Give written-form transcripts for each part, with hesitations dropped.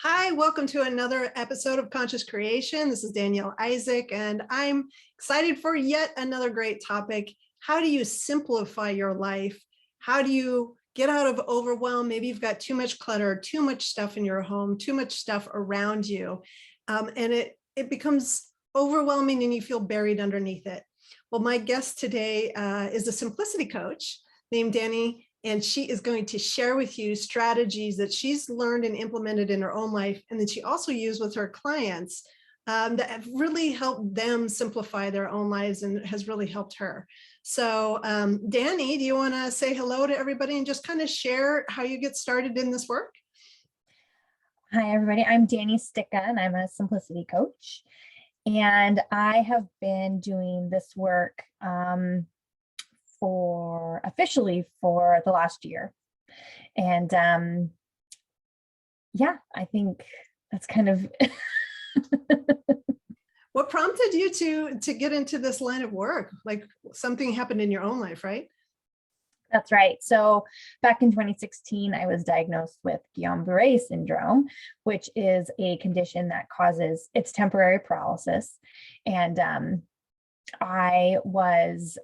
Hi, welcome to another episode of Conscious Creation. This is Danielle Isaac, and I'm excited for yet another great topic. How do you simplify your life? How do you get out of overwhelm? Maybe you've got too much clutter, too much stuff in your home, too much stuff around you, and it becomes overwhelming and you feel buried underneath it. Well, my guest today is a simplicity coach named Danny, and she is going to share with you strategies that she's learned and implemented in her own life, and that she also used with her clients that have really helped them simplify their own lives and has really helped her. So Danny, do you want to say hello to everybody and just kind of share how you get started in this work? Hi, everybody. I'm Danny Sticka, and I'm a simplicity coach. And I have been doing this work officially for the last year. And yeah, I think that's kind of What prompted you to get into this line of work? Like something happened in your own life, right? That's right. So back in 2016, I was diagnosed with Guillain-Barré syndrome, which is a condition that it's temporary paralysis. And I was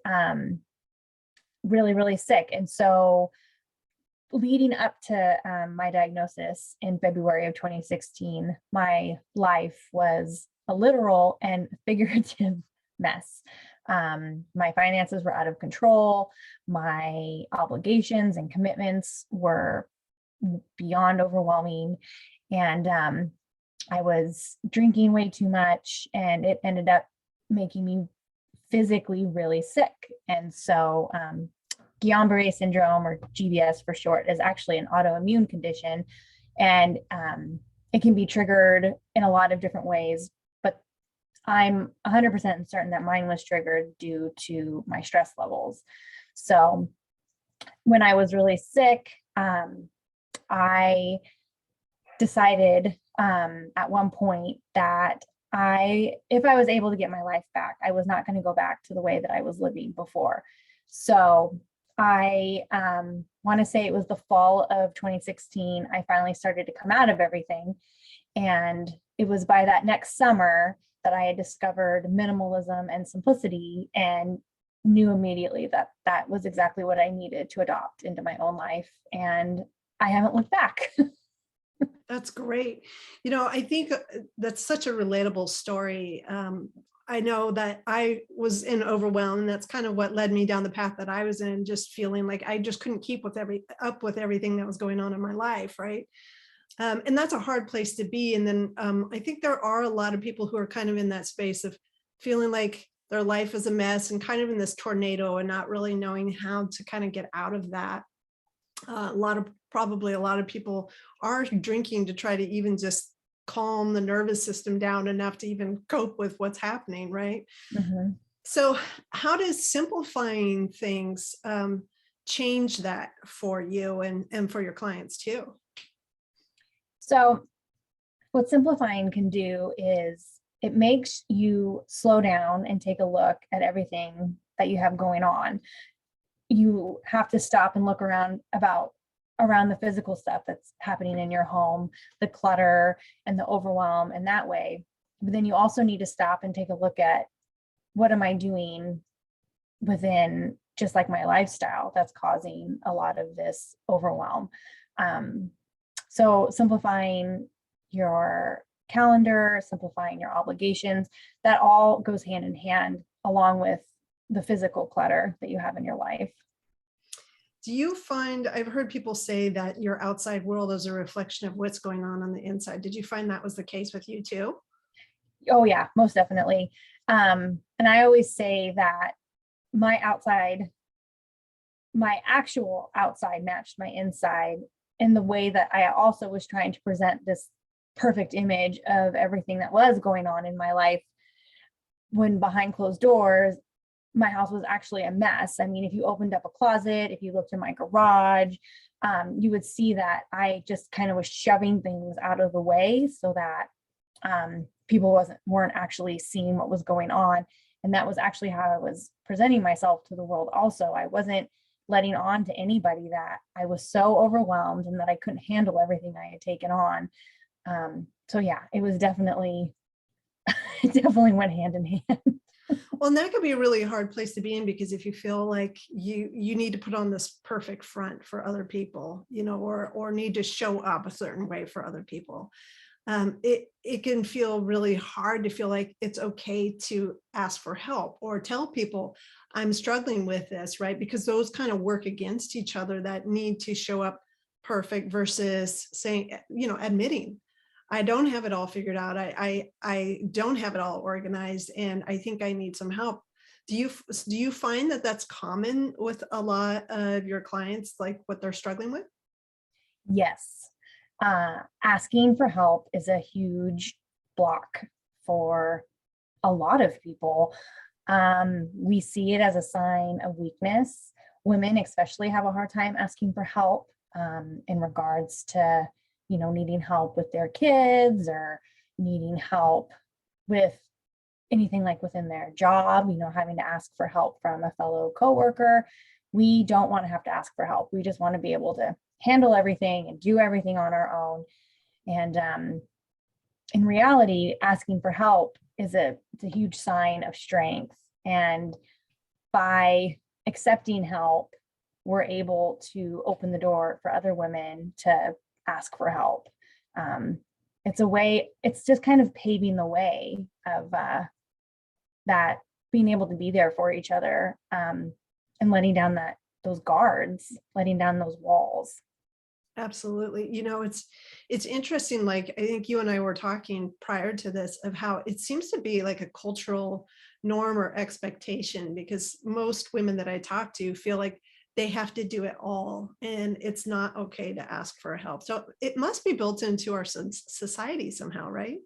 really, really sick. And so leading up to my diagnosis in February of 2016, my life was a literal and figurative mess. My finances were out of control. My obligations and commitments were beyond overwhelming. And I was drinking way too much, and it ended up making me physically really sick. And so Guillain-Barré syndrome, or GBS for short, is actually an autoimmune condition. And it can be triggered in a lot of different ways, but I'm 100% certain that mine was triggered due to my stress levels. So when I was really sick, I decided at one point that if I was able to get my life back, I was not going to go back to the way that I was living before. So I want to say it was the fall of 2016, I finally started to come out of everything. And it was by that next summer that I had discovered minimalism and simplicity, and knew immediately that that was exactly what I needed to adopt into my own life. And I haven't looked back. That's great. I think that's such a relatable story. I know that I was in overwhelm, and that's kind of what led me down the path that I was in, just feeling like I just couldn't keep up with everything that was going on in my life, right? And that's a hard place to be. And then I think there are a lot of people who are kind of in that space of feeling like their life is a mess and kind of in this tornado and not really knowing how to kind of get out of that. Probably a lot of people are drinking to try to even just calm the nervous system down enough to even cope with what's happening, right? Mm-hmm. So how does simplifying things change that for you and for your clients too? So what simplifying can do is it makes you slow down and take a look at everything that you have going on. You have to stop and look around the physical stuff that's happening in your home, the clutter and the overwhelm, and that way. But then you also need to stop and take a look at, what am I doing within just like my lifestyle that's causing a lot of this overwhelm. So simplifying your calendar, simplifying your obligations, that all goes hand in hand along with the physical clutter that you have in your life. Do you find, I've heard people say that your outside world is a reflection of what's going on the inside. Did you find that was the case with you too? Oh yeah, most definitely. And I always say that my actual outside matched my inside, in the way that I also was trying to present this perfect image of everything that was going on in my life, when behind closed doors, my house was actually a mess. I mean, if you opened up a closet, if you looked in my garage, you would see that I just kind of was shoving things out of the way so that people weren't actually seeing what was going on. And that was actually how I was presenting myself to the world also. I wasn't letting on to anybody that I was so overwhelmed and that I couldn't handle everything I had taken on. So yeah, it was definitely, it definitely went hand in hand. Well, and that could be a really hard place to be in, because if you feel like you need to put on this perfect front for other people, or need to show up a certain way for other people, it can feel really hard to feel like it's okay to ask for help or tell people I'm struggling with this, right? Because those kind of work against each other, that need to show up perfect versus saying, admitting I don't have it all figured out. I don't have it all organized, and I think I need some help. Do you find that that's common with a lot of your clients, like what they're struggling with? Yes. Asking for help is a huge block for a lot of people. We see it as a sign of weakness. Women especially have a hard time asking for help, in regards to, needing help with their kids, or needing help with anything like within their job, having to ask for help from a fellow coworker. We don't want to have to ask for help. We just want to be able to handle everything and do everything on our own. And in reality, asking for help it's a huge sign of strength. And by accepting help, we're able to open the door for other women to ask for help. It's just kind of paving the way of that, being able to be there for each other, and letting down those guards, letting down those walls. Absolutely. It's interesting. Like, I think you and I were talking prior to this of how it seems to be like a cultural norm or expectation, because most women that I talk to feel like they have to do it all, and it's not okay to ask for help. So it must be built into our society somehow, right?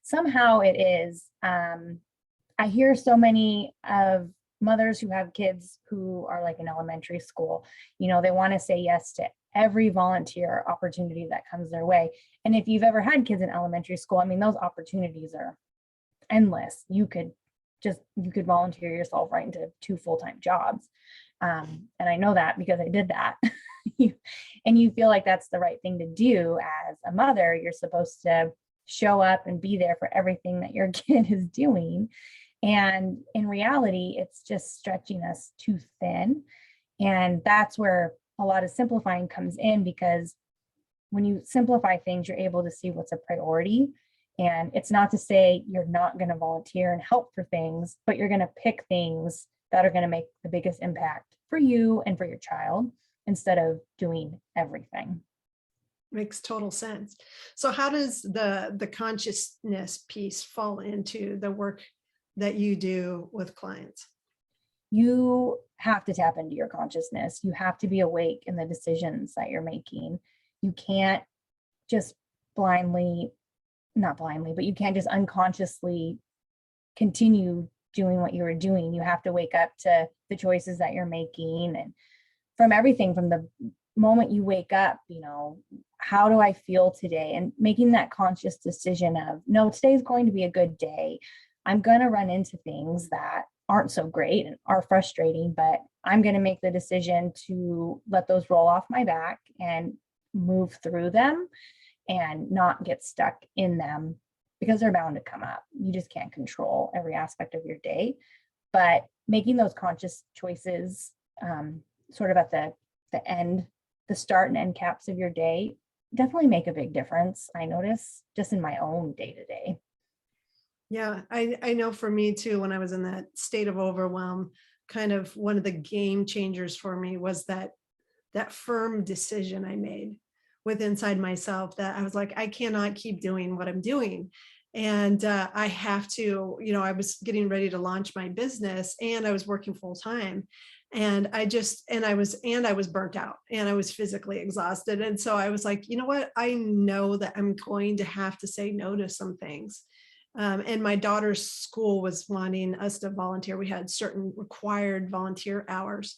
Somehow it is. I hear so many of mothers who have kids who are like in elementary school, they want to say yes to every volunteer opportunity that comes their way. And if you've ever had kids in elementary school, I mean, those opportunities are endless. You could volunteer yourself right into 2 full-time jobs. And I know that because I did that. And you feel like that's the right thing to do as a mother. You're supposed to show up and be there for everything that your kid is doing. And in reality, it's just stretching us too thin. And that's where a lot of simplifying comes in, because when you simplify things, you're able to see what's a priority. And it's not to say you're not going to volunteer and help for things, but you're going to pick things that are going to make the biggest impact for you and for your child, instead of doing everything. Makes total sense. So how does the consciousness piece fall into the work that you do with clients? You have to tap into your consciousness. You have to be awake in the decisions that you're making. You can't just not blindly, but you can't just unconsciously continue doing what you were doing. You have to wake up to the choices that you're making, and from everything from the moment you wake up, how do I feel today? And making that conscious decision of, no, today's going to be a good day. I'm going to run into things that aren't so great and are frustrating, but I'm going to make the decision to let those roll off my back and move through them and not get stuck in them, because they're bound to come up. You just can't control every aspect of your day, but making those conscious choices, sort of at the end, the start and end caps of your day, definitely make a big difference. I notice just in my own day to day. Yeah, I know for me too, when I was in that state of overwhelm, kind of one of the game changers for me was that firm decision I made with inside myself, that I was like, I cannot keep doing what I'm doing. And I have to, I was getting ready to launch my business, and I was working full time. And I was burnt out, and I was physically exhausted. And so I was like, you know what? I know that I'm going to have to say no to some things. And my daughter's school was wanting us to volunteer. We had certain required volunteer hours.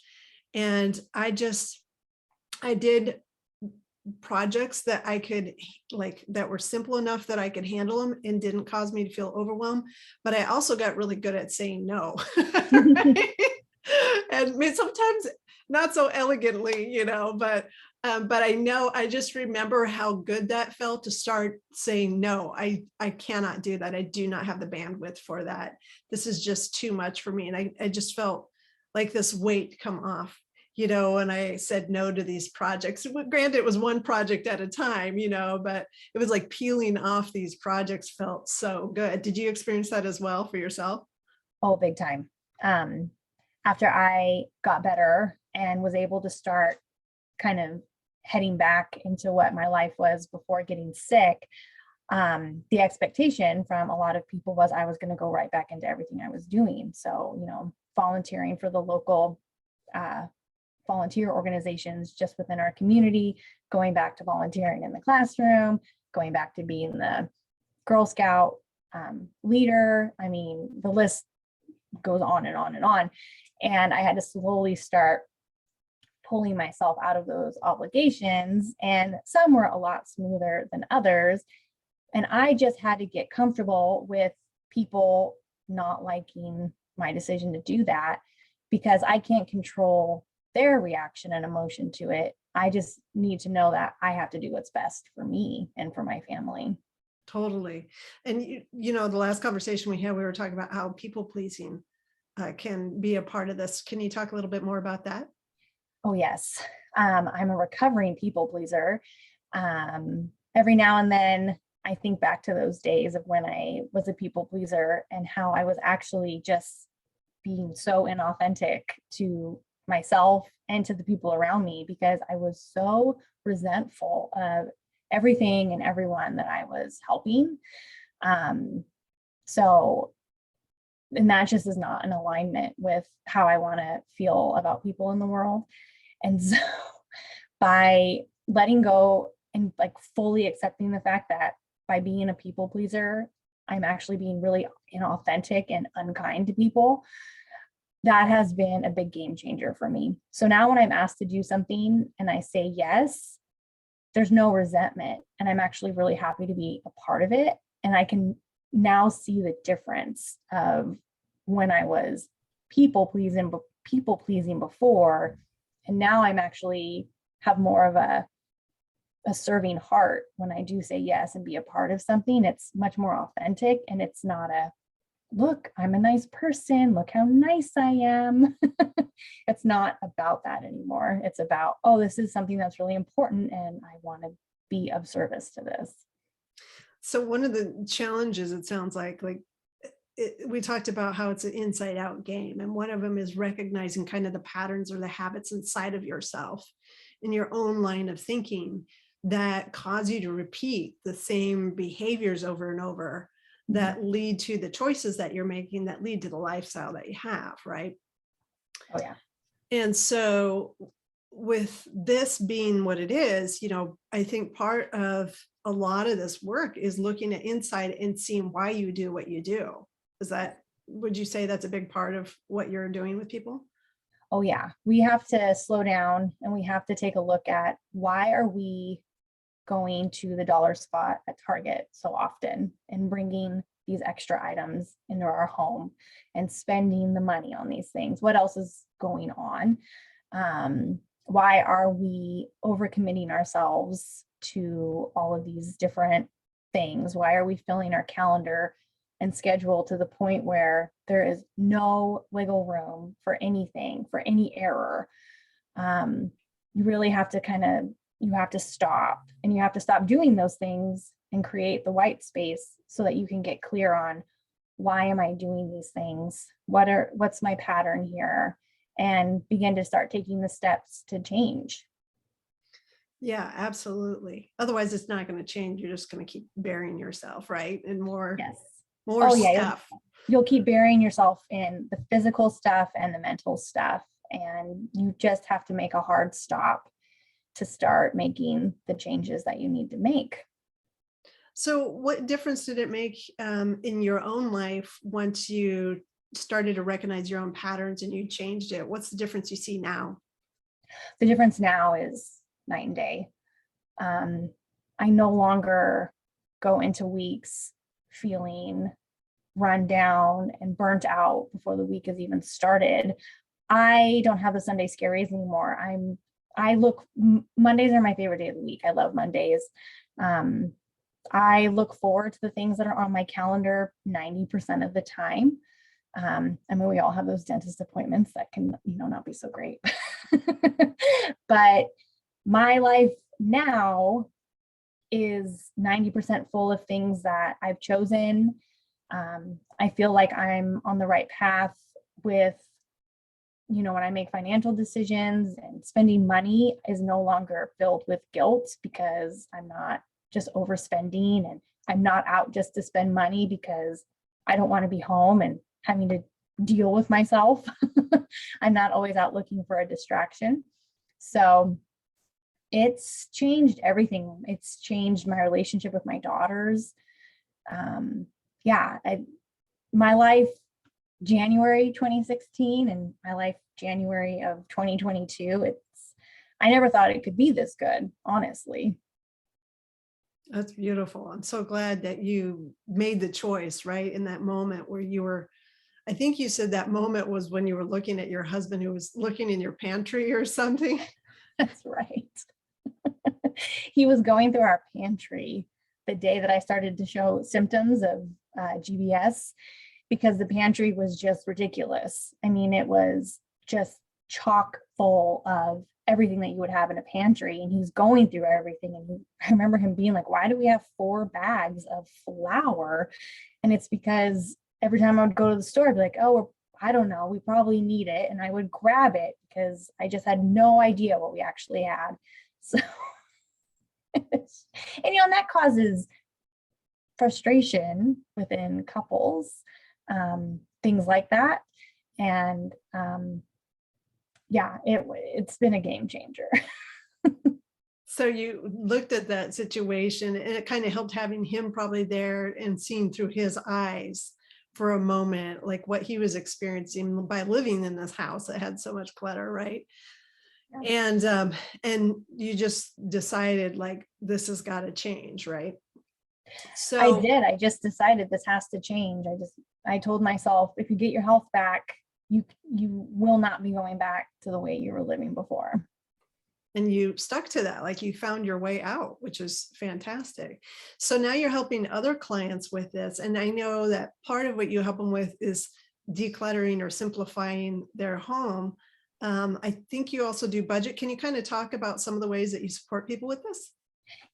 And I did projects that I could, like, that were simple enough that I could handle them and didn't cause me to feel overwhelmed. But I also got really good at saying no. Right? And sometimes not so elegantly, but But I just remember how good that felt to start saying, no, I cannot do that. I do not have the bandwidth for that. This is just too much for me. And I just felt like this weight come off, and I said no to these projects. Granted, it was one project at a time, but it was like peeling off these projects felt so good. Did you experience that as well for yourself? Oh, big time. After I got better and was able to start kind of heading back into what my life was before getting sick, the expectation from a lot of people was I was going to go right back into everything I was doing. So, volunteering for the local volunteer organizations just within our community, going back to volunteering in the classroom, going back to being the Girl Scout leader. I mean, the list goes on and on and on. And I had to slowly start pulling myself out of those obligations, and some were a lot smoother than others. And I just had to get comfortable with people not liking my decision to do that, because I can't control their reaction and emotion to it. I just need to know that I have to do what's best for me and for my family. Totally. And the last conversation we had, we were talking about how people pleasing can be a part of this. Can you talk a little bit more about that? Oh, yes. I'm a recovering people pleaser. Every now and then, I think back to those days of when I was a people pleaser and how I was actually just being so inauthentic to myself and to the people around me, because I was so resentful of everything and everyone that I was helping. So, and that just is not in alignment with how I want to feel about people in the world. And so by letting go and like fully accepting the fact that by being a people pleaser, I'm actually being really inauthentic and unkind to people, that has been a big game changer for me. So now when I'm asked to do something and I say yes, there's no resentment. And I'm actually really happy to be a part of it. And I can now see the difference of when I was people pleasing before. And now I'm actually have more of a serving heart when I do say yes and be a part of something. It's much more authentic, and it's not a, look, I'm a nice person, look how nice I am. It's not about that anymore. It's about, oh, this is something that's really important and I want to be of service to this. So one of the challenges, it sounds like we talked about how it's an inside out game. And one of them is recognizing kind of the patterns or the habits inside of yourself in your own line of thinking that cause you to repeat the same behaviors over and over, that lead to the choices that you're making, that lead to the lifestyle that you have, right? Oh, yeah. And so with this being what it is, I think part of a lot of this work is looking at inside and seeing why you do what you do. Would you say that's a big part of what you're doing with people? Oh, yeah. We have to slow down and we have to take a look at, why are we going to the dollar spot at Target so often and bringing these extra items into our home and spending the money on these things? What else is going on? Why are we overcommitting ourselves to all of these different things? Why are we filling our calendar and schedule to the point where there is no wiggle room for anything, for any error? You really have to you have to stop, and you have to stop doing those things and create the white space so that you can get clear on, why am I doing these things? What's my pattern here? And begin to start taking the steps to change. Yeah, absolutely. Otherwise, it's not going to change. You're just going to keep burying yourself, right? And more stuff. You'll keep burying yourself in the physical stuff and the mental stuff. And you just have to make a hard stop to start making the changes that you need to make. So what difference did it make in your own life once you started to recognize your own patterns and you changed it? What's the difference you see now? The difference now is night and day. I no longer go into weeks feeling run down and burnt out before the week has even started. I don't have the Sunday scaries anymore. I'm Mondays are my favorite day of the week. I love Mondays. I look forward to the things that are on my calendar 90% of the time. I mean, we all have those dentist appointments that can, not be so great. But my life now is 90% full of things that I've chosen. I feel like I'm on the right path with, when I make financial decisions, and spending money is no longer filled with guilt because I'm not just overspending, and I'm not out just to spend money because I don't want to be home and having to deal with myself. I'm not always out looking for a distraction. So it's changed everything. It's changed my relationship with my daughters. My life January 2016 and my life January of 2022, I never thought it could be this good, honestly. That's beautiful. I'm so glad that you made the choice, right? In that moment where you were, I think you said that moment was when you were looking at your husband who was looking in your pantry or something. That's right. He was going through our pantry the day that I started to show symptoms of GBS, because the pantry was just ridiculous. I mean, it was just chock full of everything that you would have in a pantry, and he's going through everything. And I remember him being like, why do we have 4 bags of flour? And it's because every time I would go to the store, I'd be like, oh, I don't know, we probably need it. And I would grab it because I just had no idea what we actually had. So, and that causes frustration within couples, things like that. And it's been a game changer. So you looked at that situation, and it kind of helped having him probably there and seeing through his eyes for a moment, like what he was experiencing by living in this house that had so much clutter, right? Yeah. And you just decided like, this has got to change, right? So I did. I just decided this has to change. I told myself, if you get your health back, you will not be going back to the way you were living before. And you stuck to that, like you found your way out, which is fantastic. So now you're helping other clients with this. And I know that part of what you help them with is decluttering or simplifying their home. I think you also do budget. Can you kind of talk about some of the ways that you support people with this?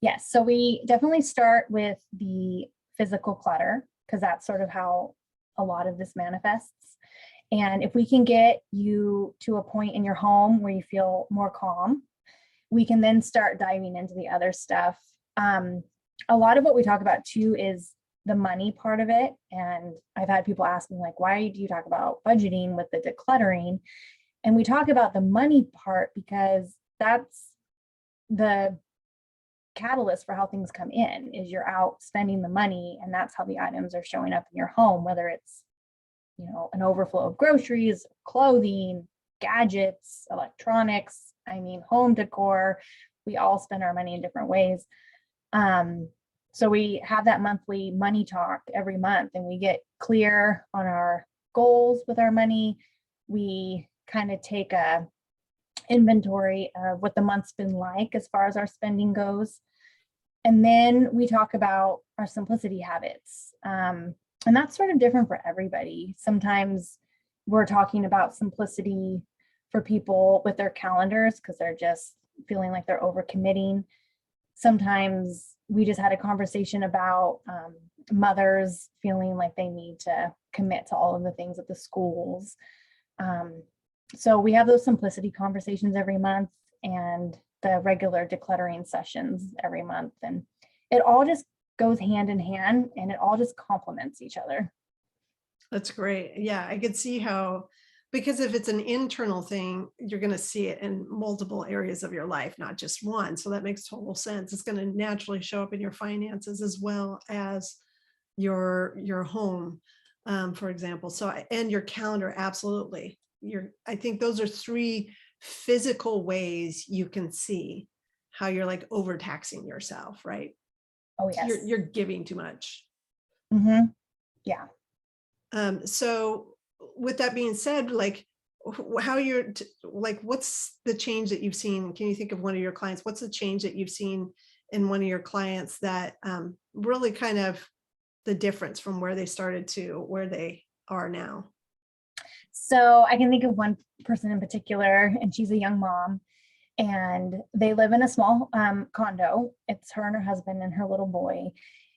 Yes. So we definitely start with the physical clutter, because that's sort of how a lot of this manifests. And if we can get you to a point in your home where you feel more calm, we can then start diving into the other stuff. A lot of what we talk about too is the money part of it. And I've had people ask me like, why do you talk about budgeting with the decluttering? And we talk about the money part because that's the catalyst for how things come in, is you're out spending the money, and that's how the items are showing up in your home, whether it's an overflow of groceries, clothing, gadgets, electronics, home decor. We all spend our money in different ways. So we have that monthly money talk every month, and we get clear on our goals with our money. We kind of take a inventory of what the month's been like as far as our spending goes. And then we talk about our simplicity habits. And that's sort of different for everybody. Sometimes we're talking about simplicity for people with their calendars because they're just feeling like they're overcommitting. Sometimes we just had a conversation about mothers feeling like they need to commit to all of the things at the schools. So we have those simplicity conversations every month, and the regular decluttering sessions every month. And it all just goes hand in hand, and it all just complements each other. That's great. Yeah, I could see how, because if it's an internal thing, you're going to see it in multiple areas of your life, not just one. So that makes total sense. It's going to naturally show up in your finances as well as your home, for example. So, and your calendar, absolutely. I think those are 3 physical ways you can see how you're like overtaxing yourself, right? Oh, yes. You're giving too much. Mm-hmm. Yeah. So with that being said, like, how you're like, what's the change that you've seen? Can you think of one of your clients? What's the change that you've seen in one of your clients that really kind of the difference from where they started to where they are now? So I can think of one person in particular, and she's a young mom, and they live in a small condo. It's her and her husband and her little boy.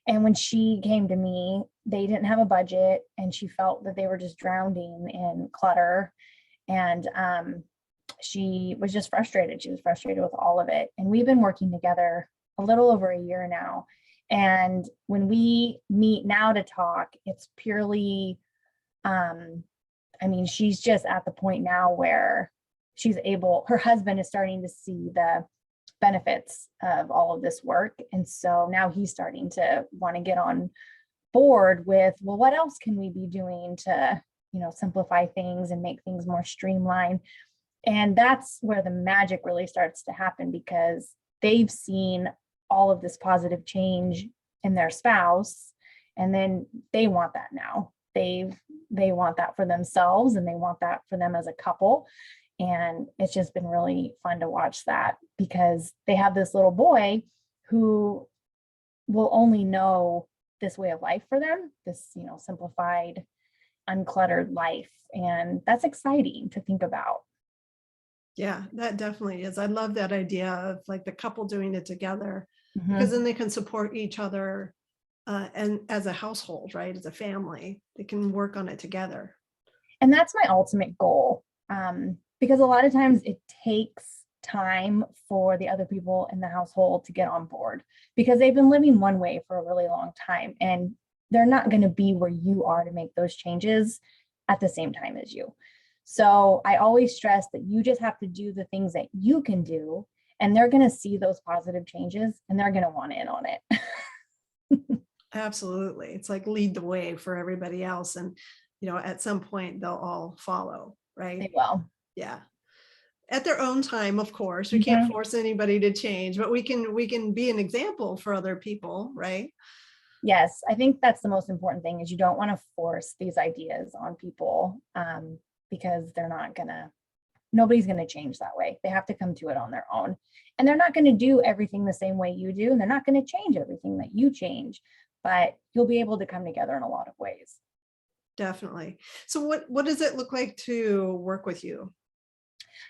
And when she came to me, they didn't have a budget, and she felt that they were just drowning in clutter. And she was just frustrated. She was frustrated with all of it. And we've been working together a little over a year now. And when we meet now to talk, it's purely, I mean, she's just at the point now where she's able, her husband is starting to see the benefits of all of this work. And so now he's starting to want to get on board with, well, what else can we be doing to, simplify things and make things more streamlined? And that's where the magic really starts to happen, because they've seen all of this positive change in their spouse, and then they want that now. They want that for themselves, and they want that for them as a couple. And it's just been really fun to watch that, because they have this little boy who will only know this way of life for them, this, simplified, uncluttered life. And that's exciting to think about. Yeah, that definitely is. I love that idea of like the couple doing it together, because Mhm. then they can support each other and as a household, right? As a family, they can work on it together. And that's my ultimate goal. Because a lot of times it takes time for the other people in the household to get on board, because they've been living one way for a really long time, and they're not going to be where you are to make those changes at the same time as you. So I always stress that you just have to do the things that you can do, and they're going to see those positive changes, and they're going to want in on it. Absolutely. It's like lead the way for everybody else. And, at some point they'll all follow, They right? will. Yeah. At their own time, of course. We can't Mhm. force anybody to change, but we can be an example for other people, right? Yes, I think that's the most important thing, is you don't want to force these ideas on people, because nobody's going to change that way. They have to come to it on their own. And they're not going to do everything the same way you do. And they're not going to change everything that you change, but you'll be able to come together in a lot of ways. Definitely. So what does it look like to work with you?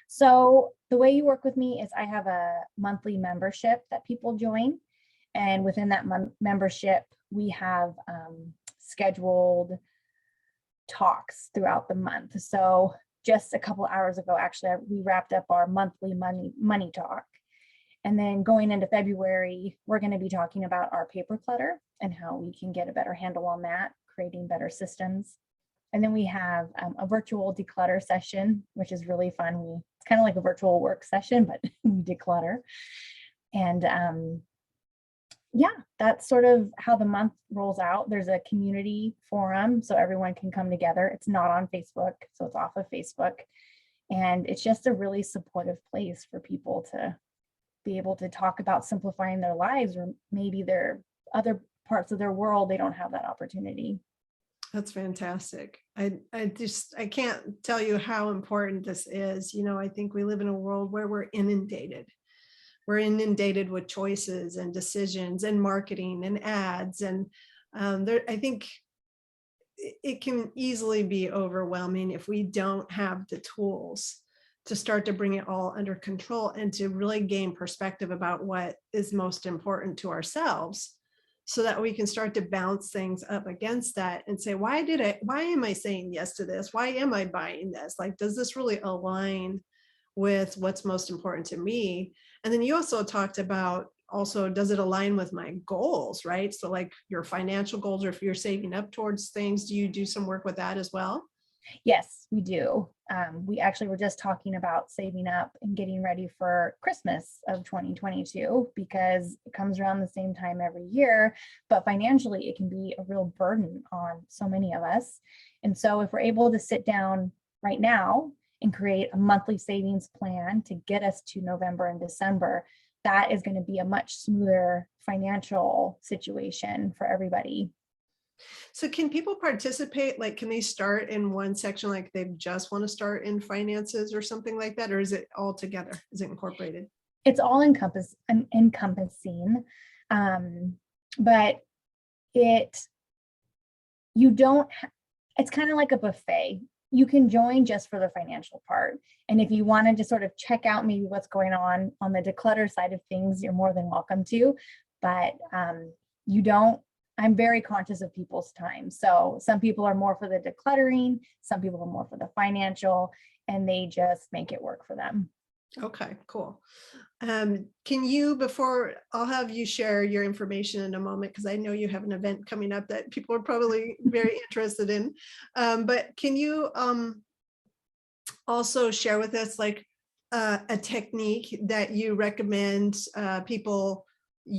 So the way you work with me is I have a monthly membership that people join. And within that membership, we have scheduled talks throughout the month. So just a couple hours ago, actually, we wrapped up our monthly money talk. And then going into February, we're going to be talking about our paper clutter and how we can get a better handle on that, creating better systems. And then we have a virtual declutter session, which is really fun. It's kind of like a virtual work session, but we declutter. And yeah, that's sort of how the month rolls out. There's a community forum so everyone can come together. It's not on Facebook, so it's off of Facebook. And it's just a really supportive place for people to be able to talk about simplifying their lives, or maybe their other parts of their world, they don't have that opportunity. That's fantastic. I can't tell you how important this is. I think we live in a world where we're inundated. We're inundated with choices and decisions and marketing and ads. And I think it can easily be overwhelming if we don't have the tools to start to bring it all under control and to really gain perspective about what is most important to ourselves, so that we can start to bounce things up against that and say, why am I saying yes to this? Why am I buying this? Like, does this really align with what's most important to me? And then you also talked about, also, does it align with my goals, right? So like your financial goals, or if you're saving up towards things, do you do some work with that as well? Yes, we do. We actually were just talking about saving up and getting ready for Christmas of 2022, because it comes around the same time every year, but financially it can be a real burden on so many of us. And so if we're able to sit down right now and create a monthly savings plan to get us to November and December, that is going to be a much smoother financial situation for everybody. So can people participate? Like, can they start in one section, like they just want to start in finances or something like that? Or is it all together? Is it incorporated? It's all encompassing, um, but it you don't it's kind of like a buffet. You can join just for the financial part, and if you wanted to sort of check out maybe what's going on the declutter side of things, you're more than welcome to. But you don't I'm very conscious of people's time, so some people are more for the decluttering, some people are more for the financial, and they just make it work for them. Okay, cool. Can you, before I'll have you share your information in a moment, because I know you have an event coming up that people are probably very interested in. But can you also share with us like a technique that you recommend people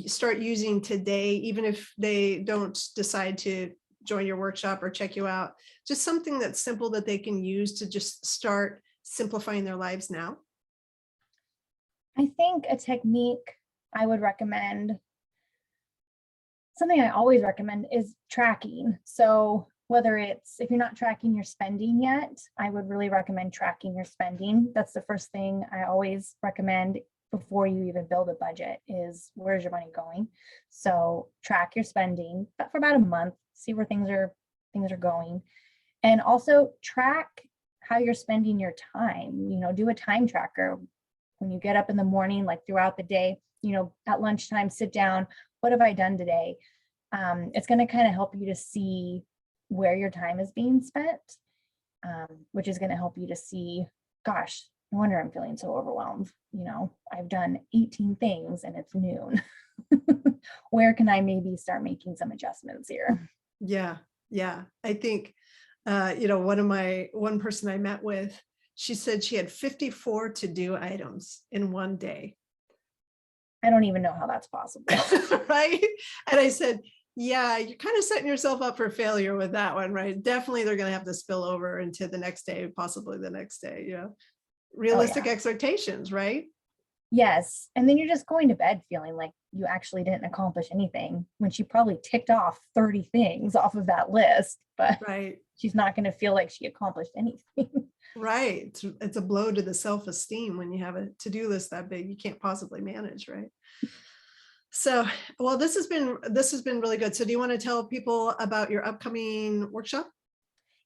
start using today, even if they don't decide to join your workshop or check you out? Just something that's simple that they can use to just start simplifying their lives now. I think a technique I would recommend, something I always recommend, is tracking. So whether it's, if you're not tracking your spending yet, I would really recommend tracking your spending. That's the first thing I always recommend before you even build a budget, is where's your money going? So track your spending for about a month, see where things are going. And also track how you're spending your time. Do a time tracker. When you get up in the morning, like throughout the day, at lunchtime, sit down. What have I done today? It's going to kind of help you to see where your time is being spent, which is going to help you to see, gosh, no wonder I'm feeling so overwhelmed. I've done 18 things and it's noon. Where can I maybe start making some adjustments here? Yeah, yeah. I think, one person I met with, she said she had 54 to-do items in one day. I don't even know how that's possible. Right? And I said, yeah, you're kind of setting yourself up for failure with that one, right? Definitely they're going to have to spill over into the next day, possibly the next day. Oh, Realistic yeah. expectations, right? Yes. And then you're just going to bed feeling like you actually didn't accomplish anything, when she probably ticked off 30 things off of that list, but Right. she's not going to feel like she accomplished anything. Right. It's a blow to the self-esteem when you have a to-do list that big, you can't possibly manage, right? So, well, this has been really good. So do you want to tell people about your upcoming workshop?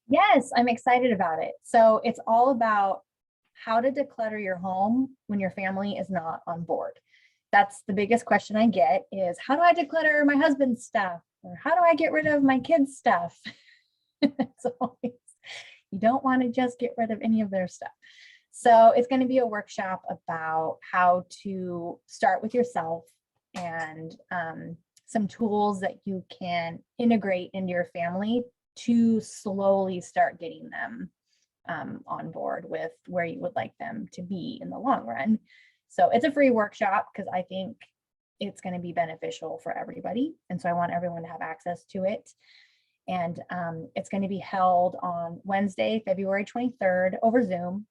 Yes, I'm excited about it. So it's all about how to declutter your home when your family is not on board. That's the biggest question I get, is how do I declutter my husband's stuff? Or how do I get rid of my kids' stuff? It's always, you don't want to just get rid of any of their stuff. So it's going to be a workshop about how to start with yourself, and some tools that you can integrate into your family to slowly start getting them on board with where you would like them to be in the long run. So it's a free workshop because I think it's going to be beneficial for everybody. And so I want everyone to have access to it. And it's going to be held on Wednesday, February 23rd over Zoom.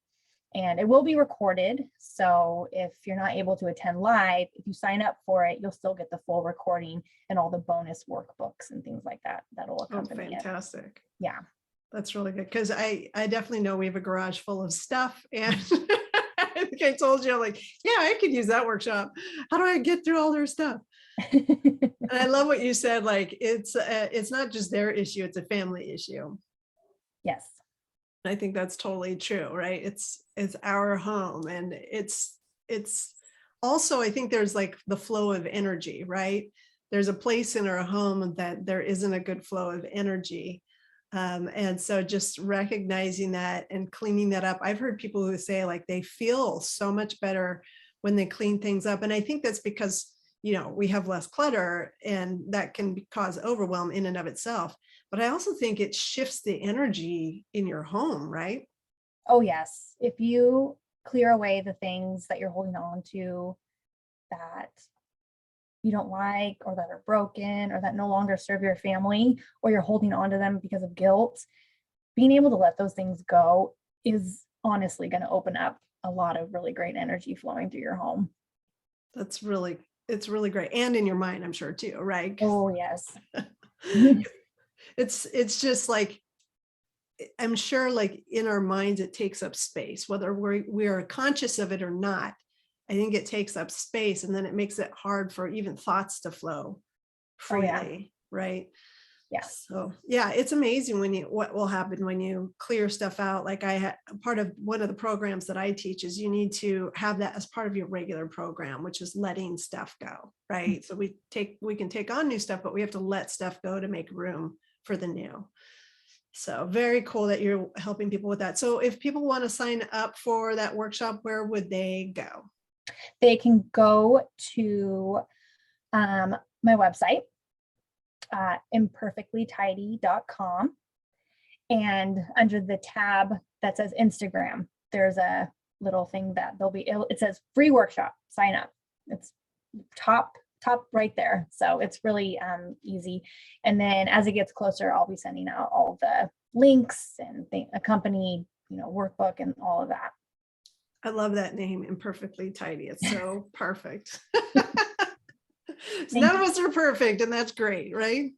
And it will be recorded. So if you're not able to attend live, if you sign up for it, you'll still get the full recording and all the bonus workbooks and things like that that'll Oh, accompany it. fantastic. Yeah. That's really good, because I definitely know we have a garage full of stuff, and I think I told you, I'm like, yeah, I could use that workshop. How do I get through all their stuff? And I love what you said, like it's not just their issue, it's a family issue. Yes. I think that's totally true, right? It's our home, and it's also, I think there's like the flow of energy, right? There's a place in our home that there isn't a good flow of energy. And so just recognizing that and cleaning that up. I've heard people who say like they feel so much better when they clean things up. And I think that's because, we have less clutter, and that can cause overwhelm in and of itself. But I also think it shifts the energy in your home, right? Oh, yes. If you clear away the things that you're holding on to that you don't like, or that are broken, or that no longer serve your family, or you're holding on to them because of guilt, being able to let those things go is honestly going to open up a lot of really great energy flowing through your home. It's really great. And in your mind, I'm sure too, right? Oh, yes. It's just like, I'm sure like in our minds, it takes up space, whether we are conscious of it or not. I think it takes up space, and then it makes it hard for even thoughts to flow Oh yeah. freely, right? Yeah. So yeah, it's amazing when what will happen when you clear stuff out. Like I had part of one of the programs that I teach is you need to have that as part of your regular program, which is letting stuff go, right? So we can take on new stuff, but we have to let stuff go to make room for the new. So very cool that you're helping people with that. So if people want to sign up for that workshop, where would they go? They can go to my website, imperfectlytidy.com. And under the tab that says Instagram, there's a little thing that it says free workshop, sign up. It's top right there. So it's really easy. And then as it gets closer, I'll be sending out all the links and accompanied, workbook and all of that. I love that name, Imperfectly Tidy. It's so perfect. None of us are perfect, and that's great, right?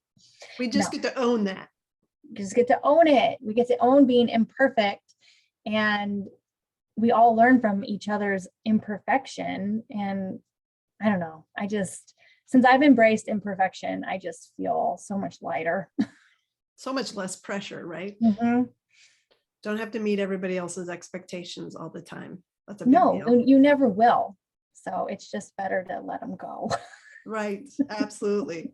We just get to own that. Just get to own it. We get to own being imperfect, and we all learn from each other's imperfection. And I don't know, since I've embraced imperfection, I just feel so much lighter. So much less pressure, right? Mm-hmm. Don't have to meet everybody else's expectations all the time. That's a big deal. No, you never will. So it's just better to let them go. Right. Absolutely.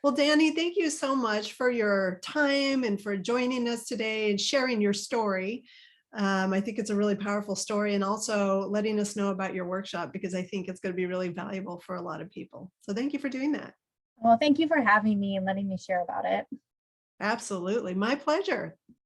Well, Danny, thank you so much for your time and for joining us today and sharing your story. I think it's a really powerful story, and also letting us know about your workshop, because I think it's going to be really valuable for a lot of people. So thank you for doing that. Well, thank you for having me and letting me share about it. Absolutely. My pleasure.